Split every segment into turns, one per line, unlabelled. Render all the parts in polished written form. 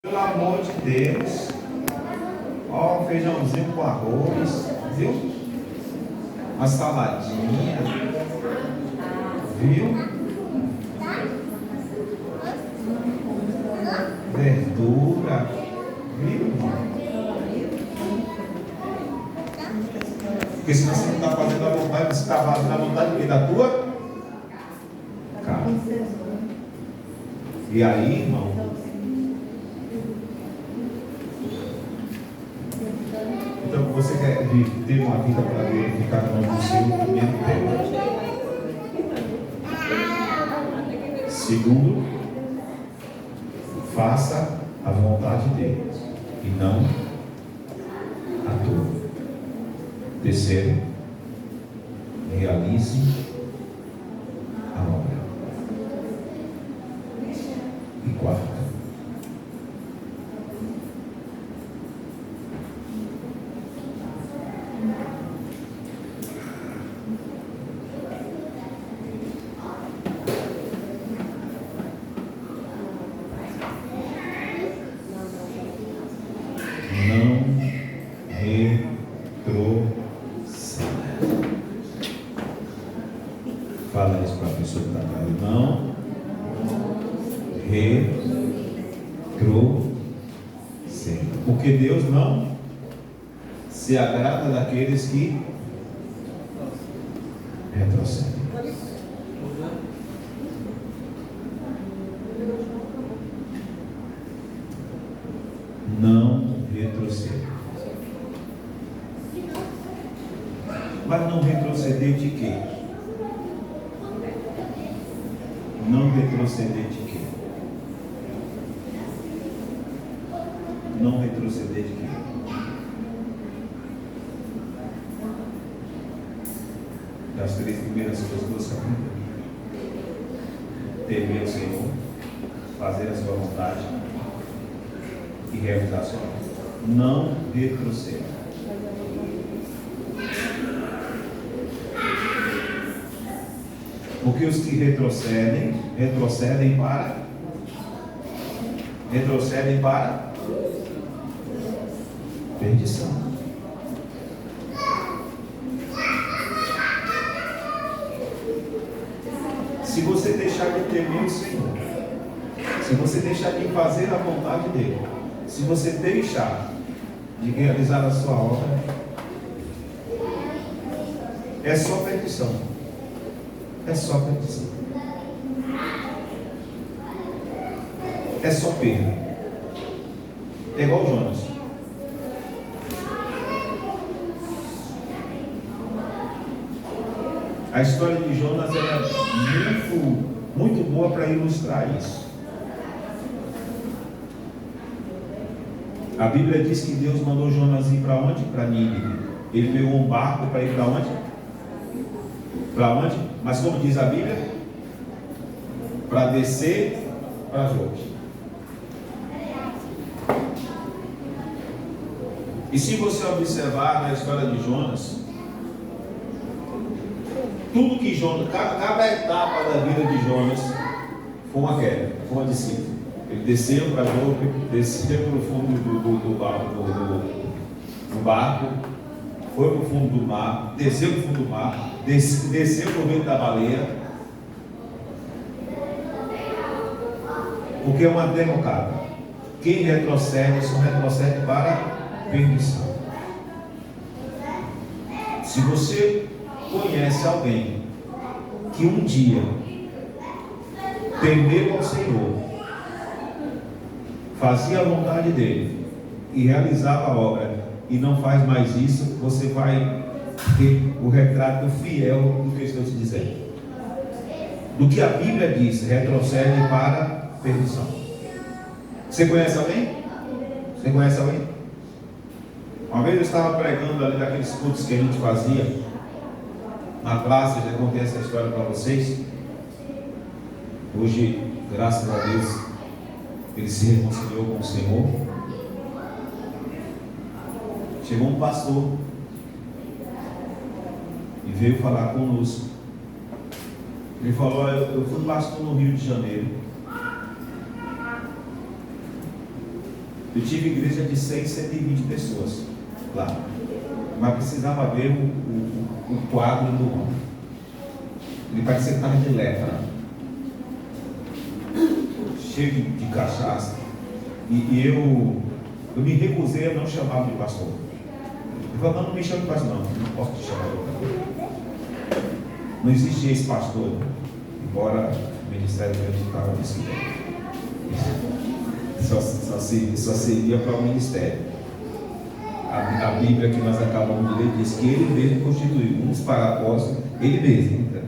Pelo amor de Deus. Ó, feijãozinho com arroz, viu? Uma saladinha, viu? Verdura, viu, irmão? Porque senão você não está fazendo a vontade, você está fazendo a vontade de quê? Da tua carne. E aí, irmão? Então, você quer ter uma vida para glorificar o nome do Senhor, primeiro tempo. Segundo, faça a vontade dele e não a tua. Terceiro, realize a obra. E quarto, fala isso para a pessoa que está atrás. Não retroceda. Porque Deus não se agrada daqueles que retrocedem. Não retroceda. Mas não retroceder de quê? Não retroceder de quê? Não retroceder de quê? Das três primeiras coisas do céu. Temer o Senhor, fazer a sua vontade e realizar a sua obra. Não retroceda. Porque os que retrocedem para perdição. Se você deixar de temer o Senhor, se você deixar de fazer a vontade dele, se você deixar de realizar a sua obra, é só perdição. É só perdição. É só perda. É igual Jonas. A história de Jonas é muito boa para ilustrar isso. A Bíblia diz que Deus mandou Jonas ir para onde? Para Nínive. Ele pegou um barco para ir para onde? Para onde? Mas como diz a Bíblia? Para descer para Jope. E se você observar na história de Jonas, tudo que Jonas, cada etapa da vida de Jonas foi uma queda, foi uma descida. Ele desceu para Jope, desceu para o fundo do barco, foi para o fundo do mar, desceu para o fundo do mar, desceu para o meio da baleia, porque é uma derrocada. Quem retrocede só retrocede para perdição. Se você conhece alguém que um dia temeu ao Senhor, fazia a vontade dele e realizava a obra e não faz mais isso, você vai ter o retrato fiel do que eu estou te dizendo. Do que a Bíblia diz, retrocede para perdição. Você conhece alguém? Você conhece alguém? Uma vez eu estava pregando ali daqueles cultos que a gente fazia na classe, eu já contei essa história para vocês. Hoje, graças a Deus, ele se reconciliou com o Senhor. Chegou um pastor e veio falar conosco. Ele falou: eu fui pastor no Rio de Janeiro Eu tive igreja de 100, 120 pessoas lá. Mas precisava ver o quadro do homem. Ele parecia que estava de lepra. Cheio de cachaça. E eu me recusei a não chamá-lo de pastor. Eu falei, não me chame de pastor, não posso te chamar de pastor. Não existia esse pastor, embora o ministério dele estava nesse tempo. Só seria para o ministério. A Bíblia que nós acabamos de ler diz que ele mesmo constituiu uns para apóstolos, ele mesmo. Então,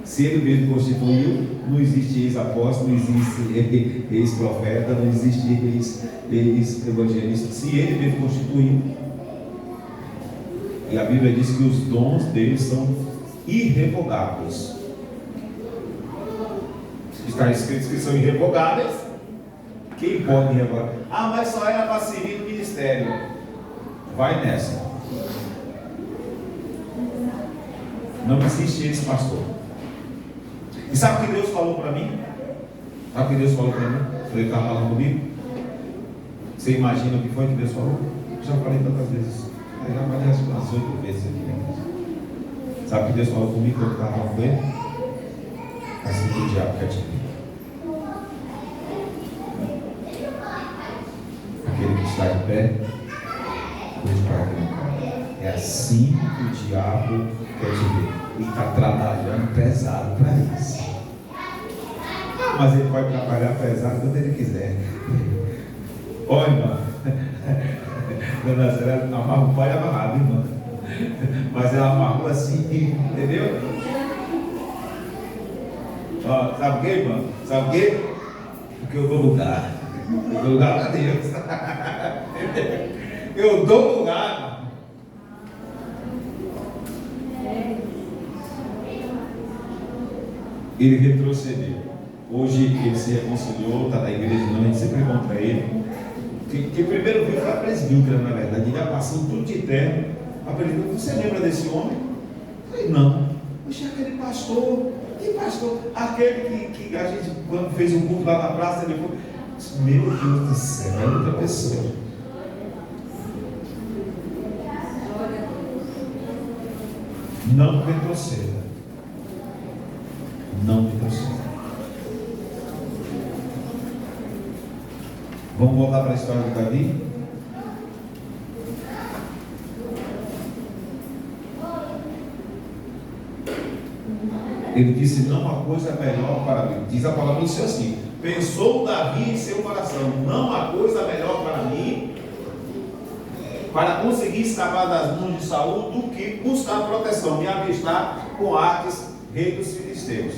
se ele mesmo constituiu, não existe ex-apóstolo, não existe ex-profeta, não existe ex-evangelista. Se ele mesmo constituiu, e a Bíblia diz que os dons dele são irrevogáveis. Está escrito que são irrevogáveis. Quem pode revogar? Ah, mas só era para servir no ministério. Vai nessa. Não existe esse pastor. E sabe o que Deus falou para mim? Sabe o que Deus falou para mim? Ele estava falando comigo. Você imagina o que foi que Deus falou? Já falei tantas vezes. Eu já falei umas 8 vezes aqui, né? Sabe o que Deus falou comigo quando eu estava falando com ele? Assim que o diabo quer te ver. Aquele que está de pé, hoje para aquele. É assim que o diabo quer te ver. Ele está trabalhando pesado para isso. Mas ele pode trabalhar pesado quando ele quiser. Olha, irmã. Dona Zé amarra o pai amarrado, irmã. Mas ela amarrou assim, entendeu? Ó, sabe o que, irmã? Sabe o que? Porque eu dou lugar. Eu dou lugar para Deus. Eu dou lugar. Ele retrocedeu. Hoje ele se reconciliou, está na igreja, não, a gente sempre encontra ele. Que primeiro viu foi a presbítera, na verdade. Ele já passou tudo de terno. A presbítera, você lembra desse homem? Eu falei, não. Poxa, aquele pastor. Que pastor? Aquele que a gente, quando fez o culto lá na praça, ele foi. Meu Deus do céu, é outra pessoa. Não retroceda. Não retroceda. Vamos voltar para a história do Davi? Ele disse, não há coisa melhor para mim. Diz a palavra do Senhor assim, pensou Davi em seu coração, não há coisa melhor para mim, para conseguir escapar das mãos de Saul, do que buscar proteção, me avistar com Aques, rei dos filisteus.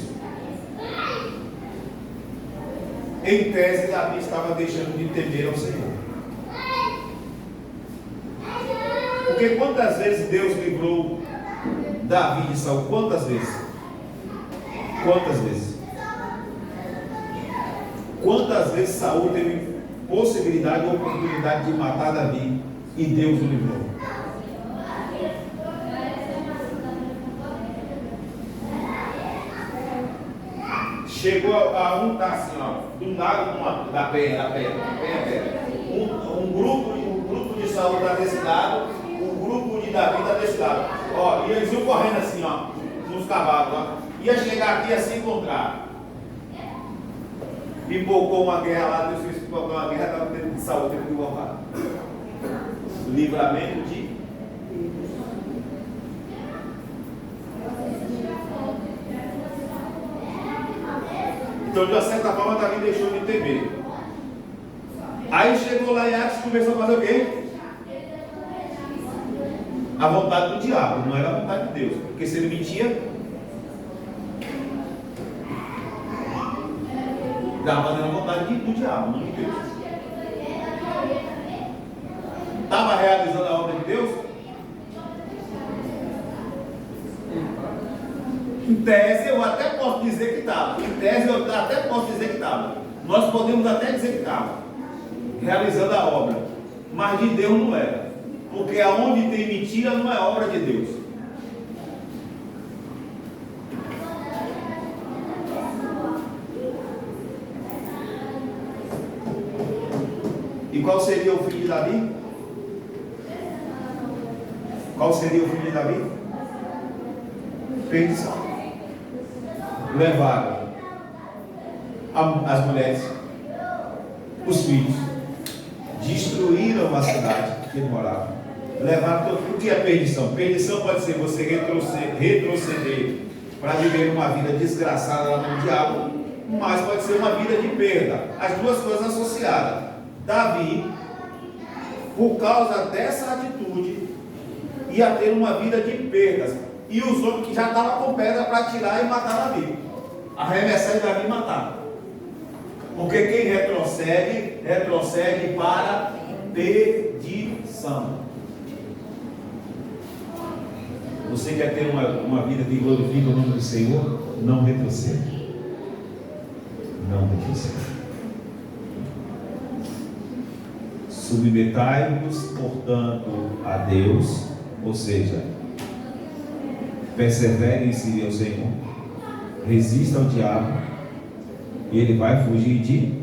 Em tese, Davi estava deixando de temer ao Senhor. Porque quantas vezes Deus livrou Davi de Saul? Quantas vezes? Quantas vezes? Quantas vezes Saul teve possibilidade ou oportunidade de matar Davi e Deus o livrou? Chegou a um estar assim, ó, do lado da pedra, um grupo de Saul está desse lado, um grupo de Davi está desse lado. Ó, e eles iam correndo assim, ó, nos cavalos, ó. Ia chegar aqui a se encontrar. Pipocou uma guerra lá, Deus fez pipocar uma guerra, estava dentro de Saul, teve que voltar. Livramento de. Então, de uma certa forma, Davi deixou de temer. Aí chegou lá e Aques começou a fazer o quê? A vontade do diabo, não era a vontade de Deus. Porque se ele mentia, estava fazendo a vontade do diabo, não de Deus. Estava realizando a obra de Deus? Em tese eu até posso dizer que estava. Em tese eu até posso dizer que estava. Nós podemos até dizer que estava realizando a obra. Mas de Deus não era. Porque aonde tem mentira não é obra de Deus. E qual seria o filho de Davi? Qual seria o filho de Davi? Perdição. Levaram as mulheres, os filhos, destruíram a cidade que ele morava. Levaram todo. O que é perdição? Perdição pode ser você retroceder para viver uma vida desgraçada lá no diabo, mas pode ser uma vida de perda. As duas coisas associadas. Davi, por causa dessa atitude, ia ter uma vida de perdas. E os outros que já estavam com pedra para tirar e matar Davi. Arremessar e Davi matar. Porque quem retrocede para perdição. Você quer ter uma vida que glorifica o nome do Senhor? Não retroceda. Não retroceda. Submetai-vos, portanto, a Deus, ou seja, perseverem-se ao Senhor, resista ao diabo, e ele vai fugir de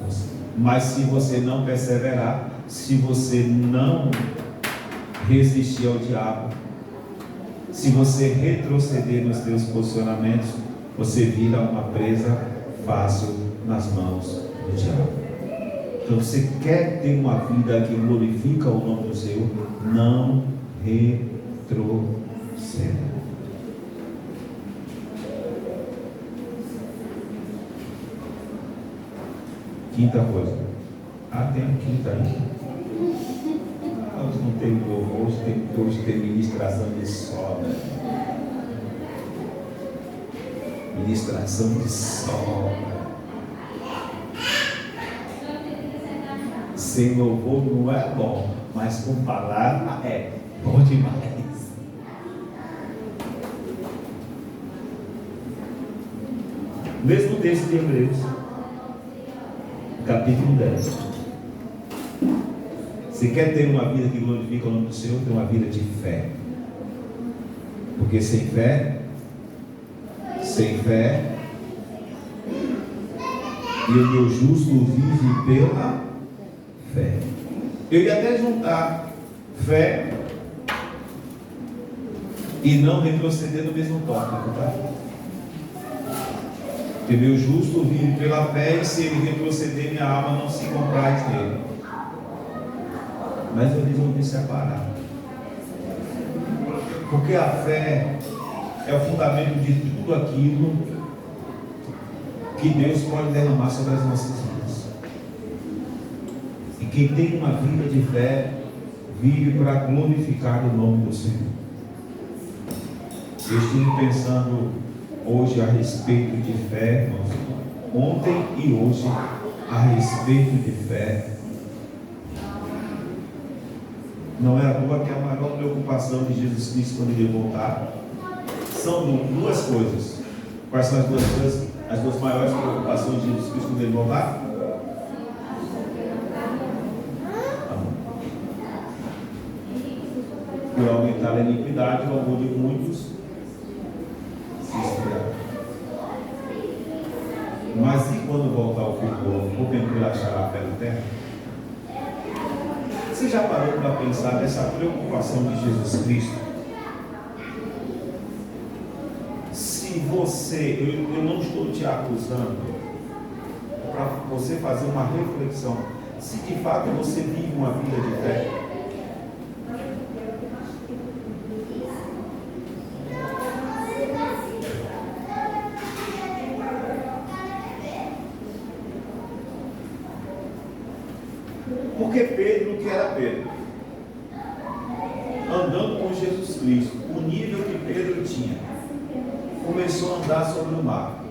você. Mas se você não perseverar, se você não resistir ao diabo, se você retroceder nos seus posicionamentos, você vira uma presa fácil nas mãos do diabo. Então, você quer ter uma vida que glorifica o nome do Senhor? Não retroceda. Quinta coisa. Tem a quinta aí. Hoje não tem louvor, hoje tem ministração de sol, né? Ministração de sol. Sem louvor não é bom, mas com palavra é bom demais. Mesmo texto de Hebreus, capítulo 10. Você quer ter uma vida que glorifica o nome do Senhor? Tem uma vida de fé. Porque sem fé, e o meu justo vive pela fé. Eu ia até juntar fé e não retroceder no mesmo tópico, tá? Porque meu justo vive pela fé, e se ele retroceder, minha alma não se compraz nele. Mas eu resolvi separar. Porque a fé é o fundamento de tudo aquilo que Deus pode derramar sobre as nossas vidas. E quem tem uma vida de fé vive para glorificar o nome do Senhor. Eu estive pensando hoje a respeito de fé, irmãos. Ontem e hoje a respeito de fé. Não é à toa que a maior preocupação de Jesus Cristo quando ele voltar são duas coisas. Quais são as duas coisas? As duas maiores preocupações de Jesus Cristo quando ele voltar? Por aumentar a iniquidade, o amor de muitos se esfriar. Mas e quando voltar o Filho do Homem, porventura achará a fé na terra? Você já parou para pensar nessa preocupação de Jesus Cristo? Se você, eu não estou te acusando, para você fazer uma reflexão, se de fato você vive uma vida de fé, porque Pedro, que era Pedro, andando com Jesus Cristo, o nível que Pedro tinha, começou a andar sobre o mar,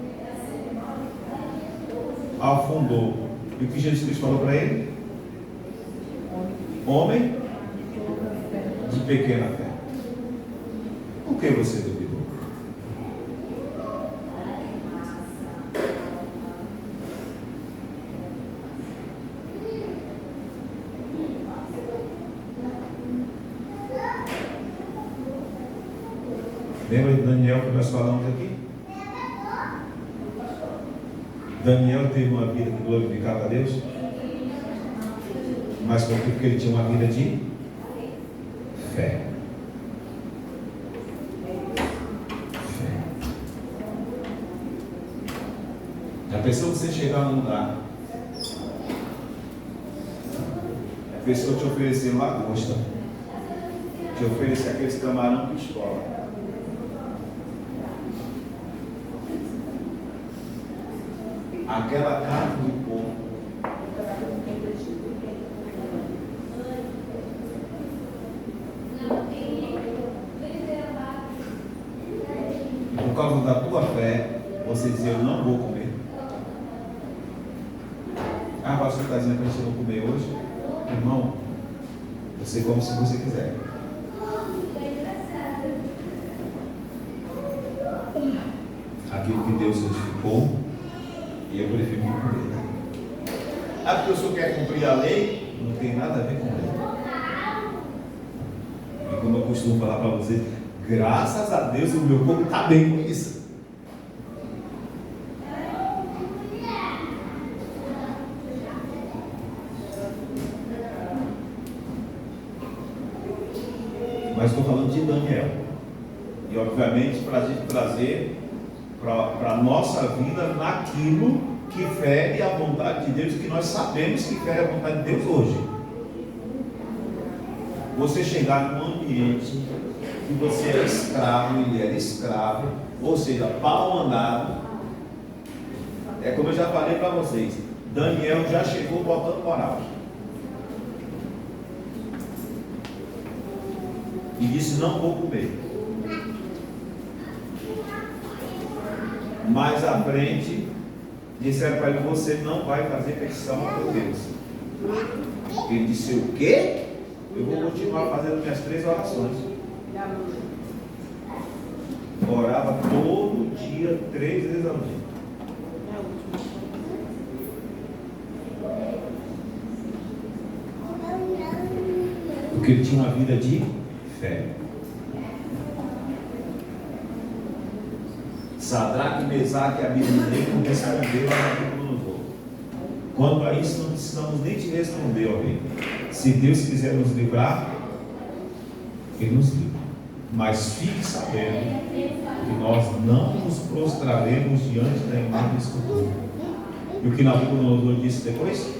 afundou. E o que Jesus Cristo falou para ele? Homem de pequena fé, por que você duvidou? Lembra de Daniel que nós falamos aqui? Daniel teve uma vida que glorificava a Deus. Mas por quê? Porque ele tinha uma vida de fé. Já pensou você chegar num lugar, a pessoa te oferecer lagosta, te oferecer aqueles camarão pistola, aquela carne de porco, por causa da tua fé, você dizer: eu não vou comer. Ah, pastor, está dizendo que a gente não comer hoje? Irmão, você come se você quiser. Aquilo que Deus edificou, e eu prefiro não comer. Ah, porque o senhor quer cumprir a lei? Não tem nada a ver com a lei. E como eu costumo falar para vocês, graças a Deus o meu corpo está bem com isso. Mas estou falando de Daniel. E obviamente para a gente trazer para a nossa vida naquilo que fere a vontade de Deus, que nós sabemos que fere a vontade de Deus hoje. Você chegar num ambiente que você era escravo, ele era escravo, ou seja, pau mandado. É como eu já falei para vocês, Daniel já chegou botando moral. E disse: não vou comer. Mais à frente, disseram para ele: você não vai fazer petição a teu Deus. Ele disse: o quê? Eu vou continuar fazendo minhas 3 orações. Orava todo dia, 3 vezes ao dia. Porque ele tinha uma vida de fé. Sadraque, Mesaque e Abednego responderam a Nabucodonosor: quanto a isso, não precisamos nem te responder, ó rei. Se Deus quiser nos livrar, Ele nos livra. Mas fique sabendo que nós não nos prostraremos diante da imagem escultura. E o que Nabucodonosor disse depois?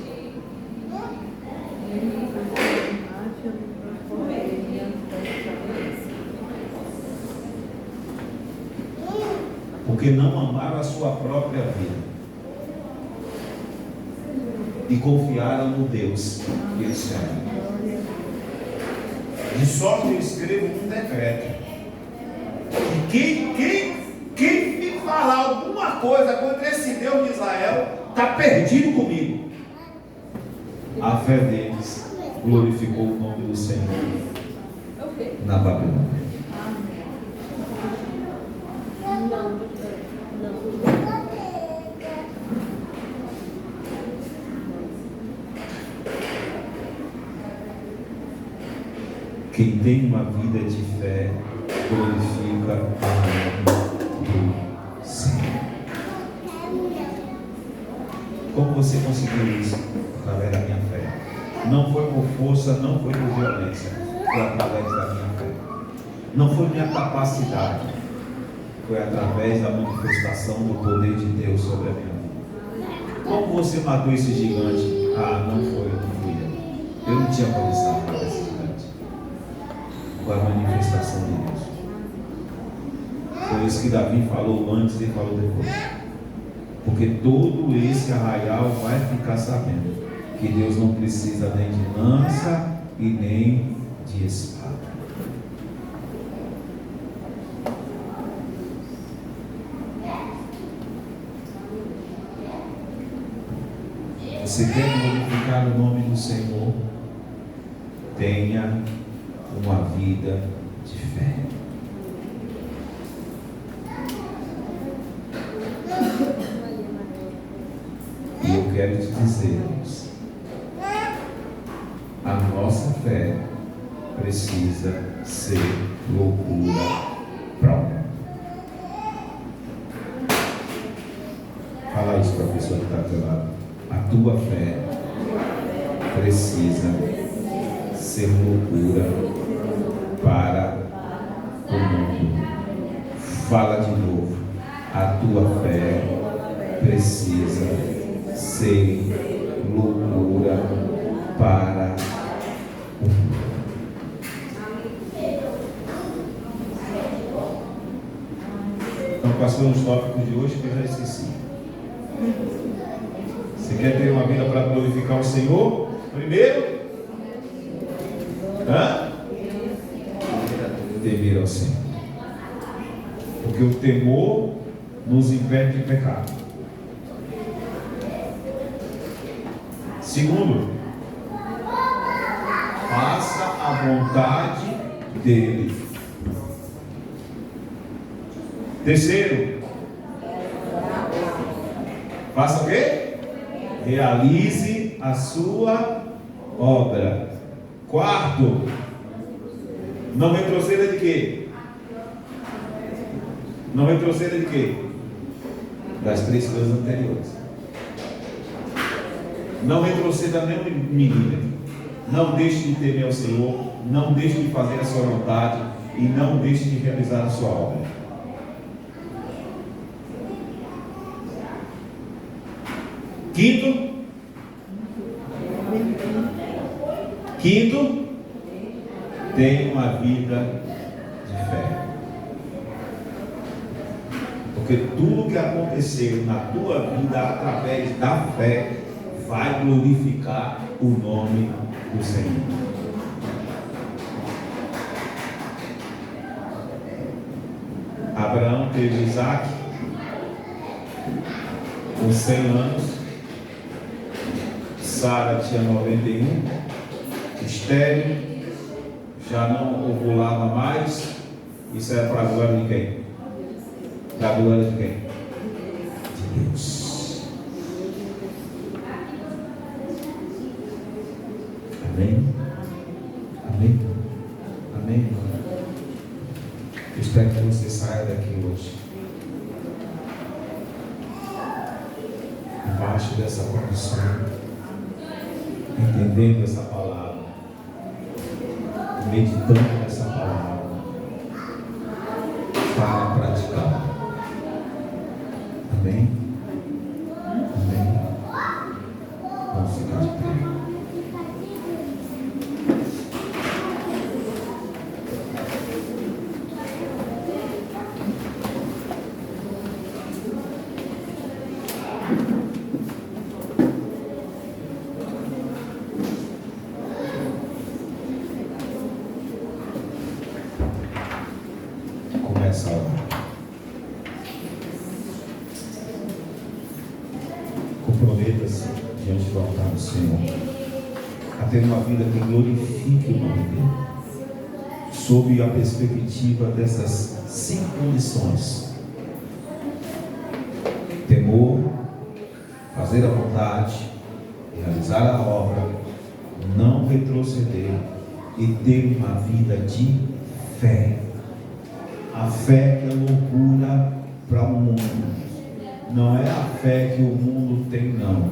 Porque não amaram a sua própria vida e confiaram no Deus que eles servem. De sorte eu escrevo um decreto que quem me falar alguma coisa contra esse Deus de Israel está perdido comigo. A fé deles glorificou o nome do Senhor na Babilônia. Quem tem uma vida de fé glorifica o nome do Senhor. Como você conseguiu isso? Através da minha fé. Não foi por força, não foi por violência, foi através da minha fé. Não foi minha capacidade, foi através da manifestação do poder de Deus sobre a minha vida. Como você matou esse gigante? Ah, não foi, não fui eu. Eu não tinha condição para esse gigante. Com a manifestação de Deus. Foi isso que Davi falou antes e falou depois. Porque todo esse arraial vai ficar sabendo que Deus não precisa nem de lança e nem de espada. Você quer glorificar o nome do Senhor? Tenha uma vida de fé. E eu quero te dizer, a nossa fé precisa ser loucura própria. Fala isso para a pessoa que está do teu lado. A tua fé precisa ser loucura para o mundo. Fala de novo. A tua fé precisa ser loucura para o mundo. Então, quais foram os tópicos de hoje que eu já esqueci? Você quer ter uma vida para glorificar o Senhor? Primeiro, temer ao Senhor. Porque o temor nos impede de pecar. Segundo, faça a vontade dele. Terceiro, faça o quê? Realize a sua obra. Quarto, não retroceda de quê? Não retroceda de quê? Das três coisas anteriores. Não retroceda nem um milímetro. Não deixe de temer ao Senhor. Não deixe de fazer a sua vontade. E não deixe de realizar a sua obra. Quinto, tenha uma vida de fé. Porque tudo que aconteceu na tua vida através da fé vai glorificar o nome do Senhor. Abraão teve Isaac com 100 anos. Sara tinha 91, estéril, já não ovulava mais. Isso era para a glória de quem? Para a glória de quem? De Deus. Amém? Amém? Amém? Eu espero que você saia daqui hoje embaixo dessa condição, entendendo essa palavra, meditando nessa palavra, para praticar. Amém? Amém? Vamos ficar de pé. Começa a orar. Comprometa-se diante do altar do Senhor a ter uma vida que glorifique o nome dele, sob a perspectiva dessas 5 condições: temor, fazer a vontade, realizar a obra, não retroceder e ter uma vida de fé. A fé que é loucura para o mundo. Não é a fé que o mundo tem, não.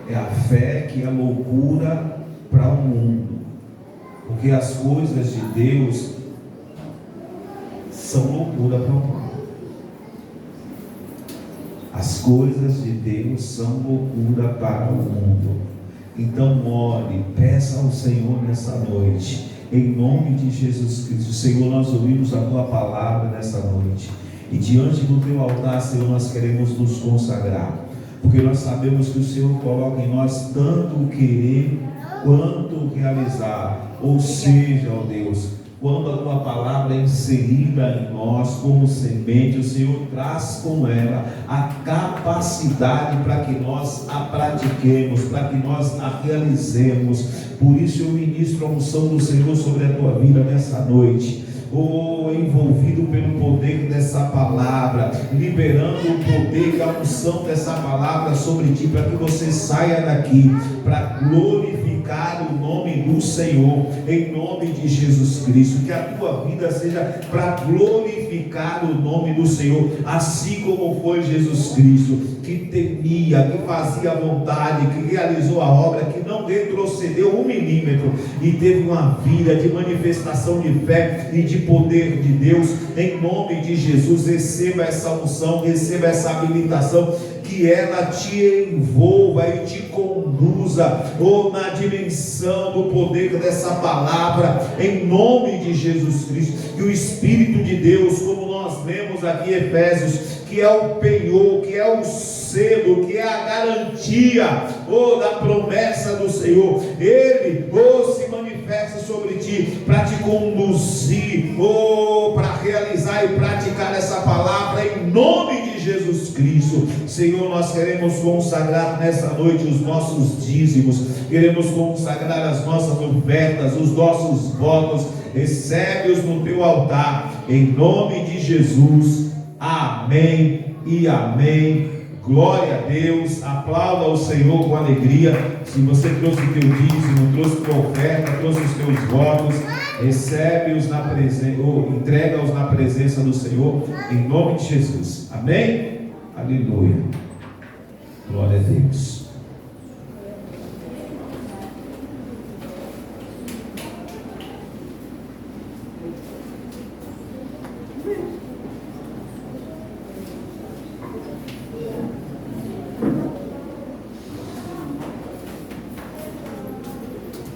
É a fé que é loucura para o mundo. Porque as coisas de Deus são loucura para o mundo. As coisas de Deus são loucura para o mundo. Então ore, peça ao Senhor nessa noite. Em nome de Jesus Cristo, Senhor, nós ouvimos a Tua palavra nessa noite. E diante do Teu altar, Senhor, nós queremos nos consagrar. Porque nós sabemos que o Senhor coloca em nós tanto o querer quanto o realizar. Ou seja, ó Deus, quando a Tua palavra é inserida em nós como semente, o Senhor traz com ela a capacidade para que nós a pratiquemos, para que nós a realizemos. Por isso eu ministro a unção do Senhor sobre a tua vida nessa noite. Envolvido pelo poder dessa palavra, liberando o poder e a unção dessa palavra sobre ti, para que você saia daqui para glorificar o nome do do Senhor, em nome de Jesus Cristo. Que a tua vida seja para glorificar o nome do Senhor, assim como foi Jesus Cristo, que temia, que fazia vontade, que realizou a obra, que não retrocedeu 1 milímetro e teve uma vida de manifestação de fé e de poder de Deus. Em nome de Jesus, receba essa unção, receba essa habilitação, que ela te envolva e te conduza, na dimensão do poder dessa palavra, em nome de Jesus Cristo. Que o Espírito de Deus, como nós lemos aqui em Efésios, que é o penhor, que é o selo, que é a garantia, da promessa do Senhor, Ele, se manifesta sobre ti, para te conduzir, para realizar e praticar essa palavra, em nome de Jesus Cristo. Senhor, nós queremos consagrar nessa noite os nossos dízimos, queremos consagrar as nossas ofertas, os nossos votos. Recebe-os no teu altar, em nome de Jesus. Amém e amém. Glória a Deus. Aplauda o Senhor com alegria. Se você trouxe o teu dízimo, trouxe tua oferta, trouxe os teus votos, recebe-os na presença, ou entrega-os na presença do Senhor, em nome de Jesus. Amém? Aleluia. Glória a Deus.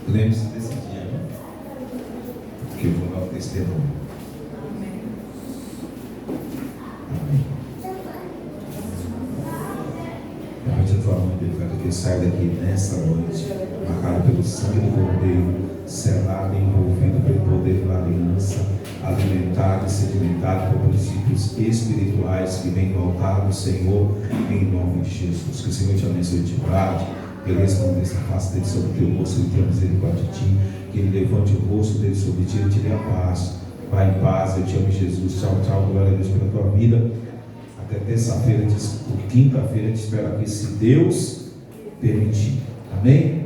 Lembre-se desse dia, né? Que eu vou dar o testemunho. Amém. A noite da tua mãe, declara que sai daqui nessa noite, marcado pelo sangue do Cordeiro, selado e envolvido pelo poder da aliança, alimentado e sedimentado por princípios espirituais que vem do altar do Senhor, em nome de Jesus. Que o Senhor te abençoe e te guarde. Que Ele resplandeça a face dele sobre o teu rosto e tenha misericórdia de ti. Que Ele levante o rosto dele sobre ti e te dê a paz. Vai em paz, eu te amo, Jesus. Tchau, tchau, glória a Deus pela tua vida. Até terça-feira, ou quinta-feira, te espero aqui, se Deus permitir. Amém?